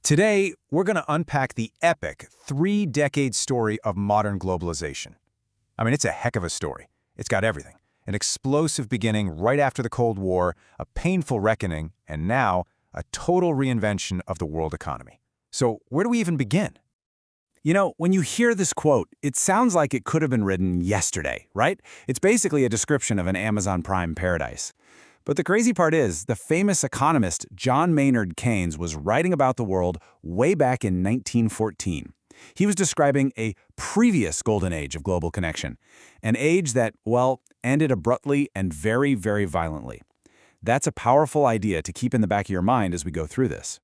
Today, we're going to unpack the epic three-decade story of modern globalization. I mean, it's a heck of a story. It's got everything. An explosive beginning right after the Cold War, a painful reckoning, and now a total reinvention of the world economy. So where do we even begin? You know, when you hear this quote, it sounds like it could have been written yesterday, right? It's basically a description of an Amazon Prime paradise. But the crazy part is, the famous economist John Maynard Keynes was writing about the world way back in 1914. He was describing a previous golden age of global connection, an age that, well, ended abruptly and very, very violently. That's a powerful idea to keep in the back of your mind as we go through this.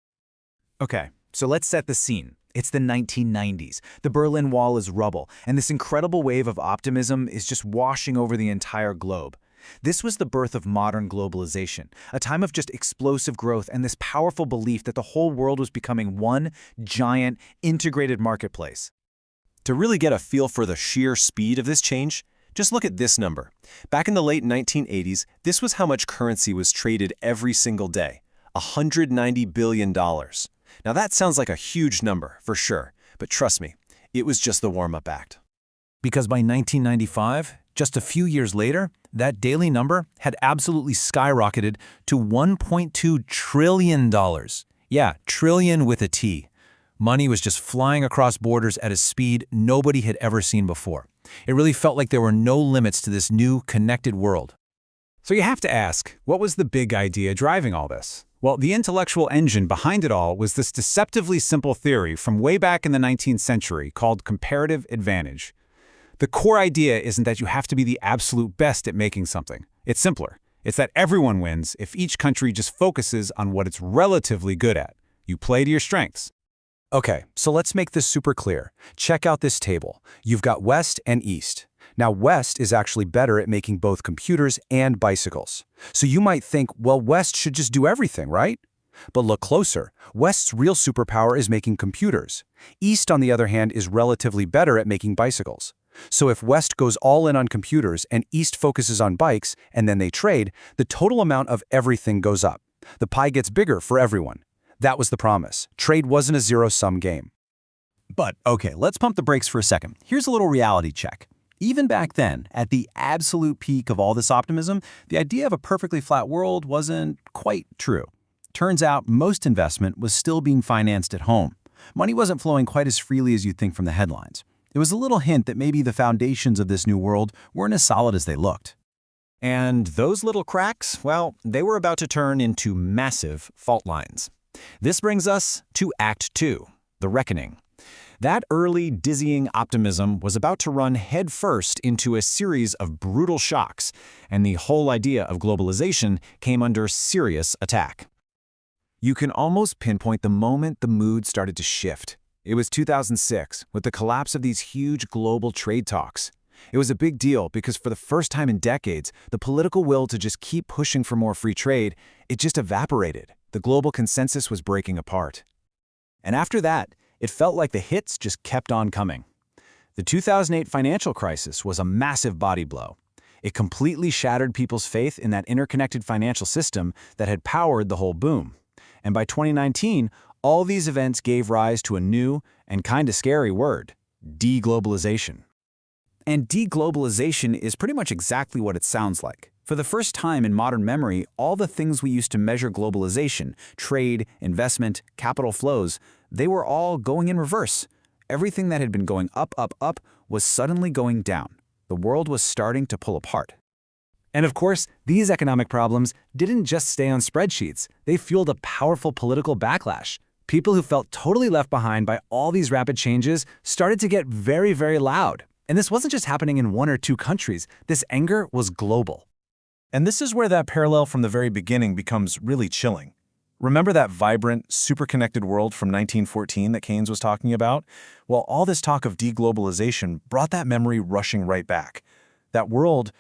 Okay, so let's set the scene. It's the 1990s. The Berlin Wall is rubble, and this incredible wave of optimism is just washing over the entire globe. This was the birth of modern globalization, a time of just explosive growth and this powerful belief that the whole world was becoming one giant, integrated marketplace. To really get a feel for the sheer speed of this change, just look at this number. Back in the late 1980s, this was how much currency was traded every single day, $190 billion. Now that sounds like a huge number, for sure, but trust me, it was just the warm-up act. Because by 1995, just a few years later, that daily number had absolutely skyrocketed to $1.2 trillion. Yeah, trillion with a T. Money was just flying across borders at a speed nobody had ever seen before. It really felt like there were no limits to this new, connected world. So you have to ask, what was the big idea driving all this? Well, the intellectual engine behind it all was this deceptively simple theory from way back in the 19th century called comparative advantage. The core idea isn't that you have to be the absolute best at making something. It's simpler. It's that everyone wins if each country just focuses on what it's relatively good at. You play to your strengths. Okay, so let's make this super clear. Check out this table. You've got West and East. Now, West is actually better at making both computers and bicycles. So you might think, well, West should just do everything, right? But look closer. West's real superpower is making computers. East, on the other hand, is relatively better at making bicycles. So if West goes all in on computers and East focuses on bikes, and then they trade, the total amount of everything goes up. The pie gets bigger for everyone. That was the promise. Trade wasn't a zero-sum game. But, okay, let's pump the brakes for a second. Here's a little reality check. Even back then, at the absolute peak of all this optimism, the idea of a perfectly flat world wasn't quite true. Turns out most investment was still being financed at home. Money wasn't flowing quite as freely as you'd think from the headlines. It was a little hint that maybe the foundations of this new world weren't as solid as they looked. And those little cracks, well, they were about to turn into massive fault lines. This brings us to Act 2, the reckoning. That early, dizzying optimism was about to run headfirst into a series of brutal shocks, and the whole idea of globalization came under serious attack. You can almost pinpoint the moment the mood started to shift. It was 2006, with the collapse of these huge global trade talks. It was a big deal because for the first time in decades, the political will to just keep pushing for more free trade, it just evaporated. The global consensus was breaking apart. And after that, it felt like the hits just kept on coming. The 2008 financial crisis was a massive body blow. It completely shattered people's faith in that interconnected financial system that had powered the whole boom. And by 2019, all these events gave rise to a new and kind of scary word: deglobalization. And deglobalization is pretty much exactly what it sounds like. For the first time in modern memory, all the things we used to measure globalization, trade, investment, capital flows, they were all going in reverse. Everything that had been going up, up, up was suddenly going down. The world was starting to pull apart. And of course, these economic problems didn't just stay on spreadsheets. They fueled a powerful political backlash. People who felt totally left behind by all these rapid changes started to get very, very loud. And this wasn't just happening in one or two countries. This anger was global. And this is where that parallel from the very beginning becomes really chilling. Remember that vibrant, super-connected world from 1914 that Keynes was talking about? Well, all this talk of deglobalization brought that memory rushing right back. That world,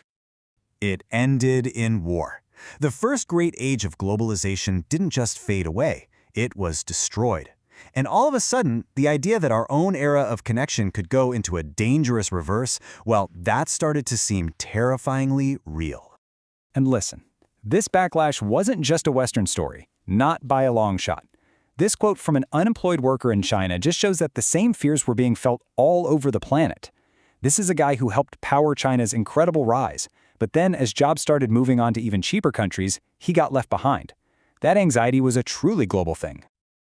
It ended in war. The first great age of globalization didn't just fade away. It was destroyed. And all of a sudden, the idea that our own era of connection could go into a dangerous reverse, well, that started to seem terrifyingly real. And listen, this backlash wasn't just a Western story, not by a long shot. This quote from an unemployed worker in China just shows that the same fears were being felt all over the planet. This is a guy who helped power China's incredible rise, but then as jobs started moving on to even cheaper countries, he got left behind. That anxiety was a truly global thing.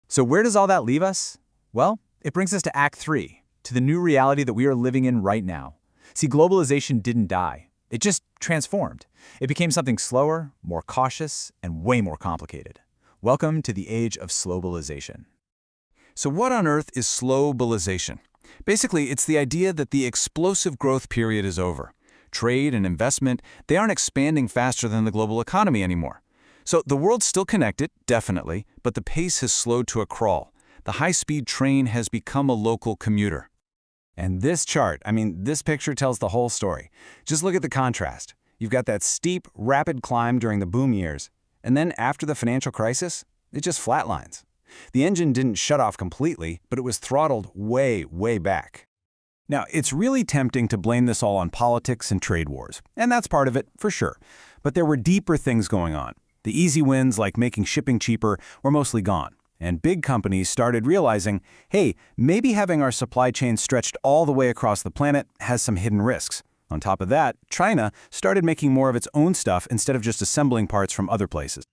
So where does all that leave us? Well, it brings us to Act 3, to the new reality that we are living in right now. See, globalization didn't die. It just transformed. It became something slower, more cautious, and way more complicated. Welcome to the age of slowbalization. So what on earth is slowbalization? Basically, it's the idea that the explosive growth period is over. Trade and investment, they aren't expanding faster than the global economy anymore. So the world's still connected, definitely, but the pace has slowed to a crawl. The high-speed train has become a local commuter. And this chart, this picture tells the whole story. Just look at the contrast. You've got that steep, rapid climb during the boom years, and then after the financial crisis, it just flatlines. The engine didn't shut off completely, but it was throttled way, way back. Now, it's really tempting to blame this all on politics and trade wars, and that's part of it, for sure. But there were deeper things going on. The easy wins, like making shipping cheaper, were mostly gone. And big companies started realizing, hey, maybe having our supply chain stretched all the way across the planet has some hidden risks. On top of that, China started making more of its own stuff instead of just assembling parts from other places.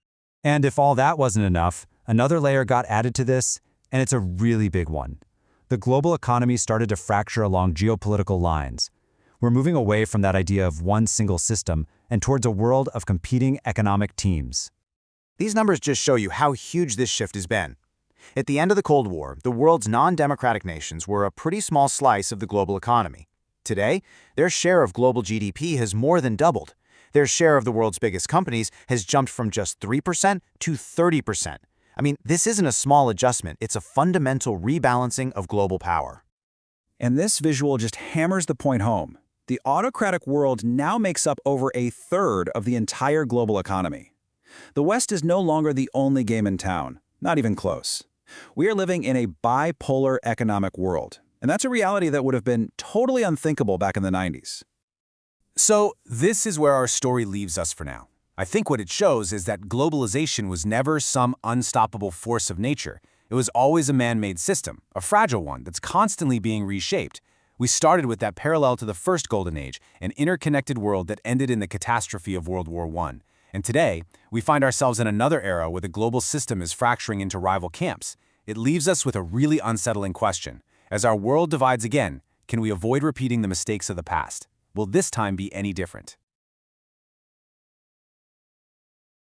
And if all that wasn't enough, another layer got added to this, and it's a really big one. The global economy started to fracture along geopolitical lines. We're moving away from that idea of one single system and towards a world of competing economic teams. These numbers just show you how huge this shift has been. At the end of the Cold War, the world's non-democratic nations were a pretty small slice of the global economy. Today, their share of global GDP has more than doubled. Their share of the world's biggest companies has jumped from just 3% to 30%. This isn't a small adjustment, it's a fundamental rebalancing of global power. And this visual just hammers the point home. The autocratic world now makes up over a third of the entire global economy. The West is no longer the only game in town, not even close. We are living in a bipolar economic world, and that's a reality that would have been totally unthinkable back in the 90s. So this is where our story leaves us for now. I think what it shows is that globalization was never some unstoppable force of nature. It was always a man-made system, a fragile one that's constantly being reshaped. We started with that parallel to the first golden age, an interconnected world that ended in the catastrophe of World War I. And today, we find ourselves in another era where the global system is fracturing into rival camps. It leaves us with a really unsettling question. As our world divides again, can we avoid repeating the mistakes of the past? Will this time be any different?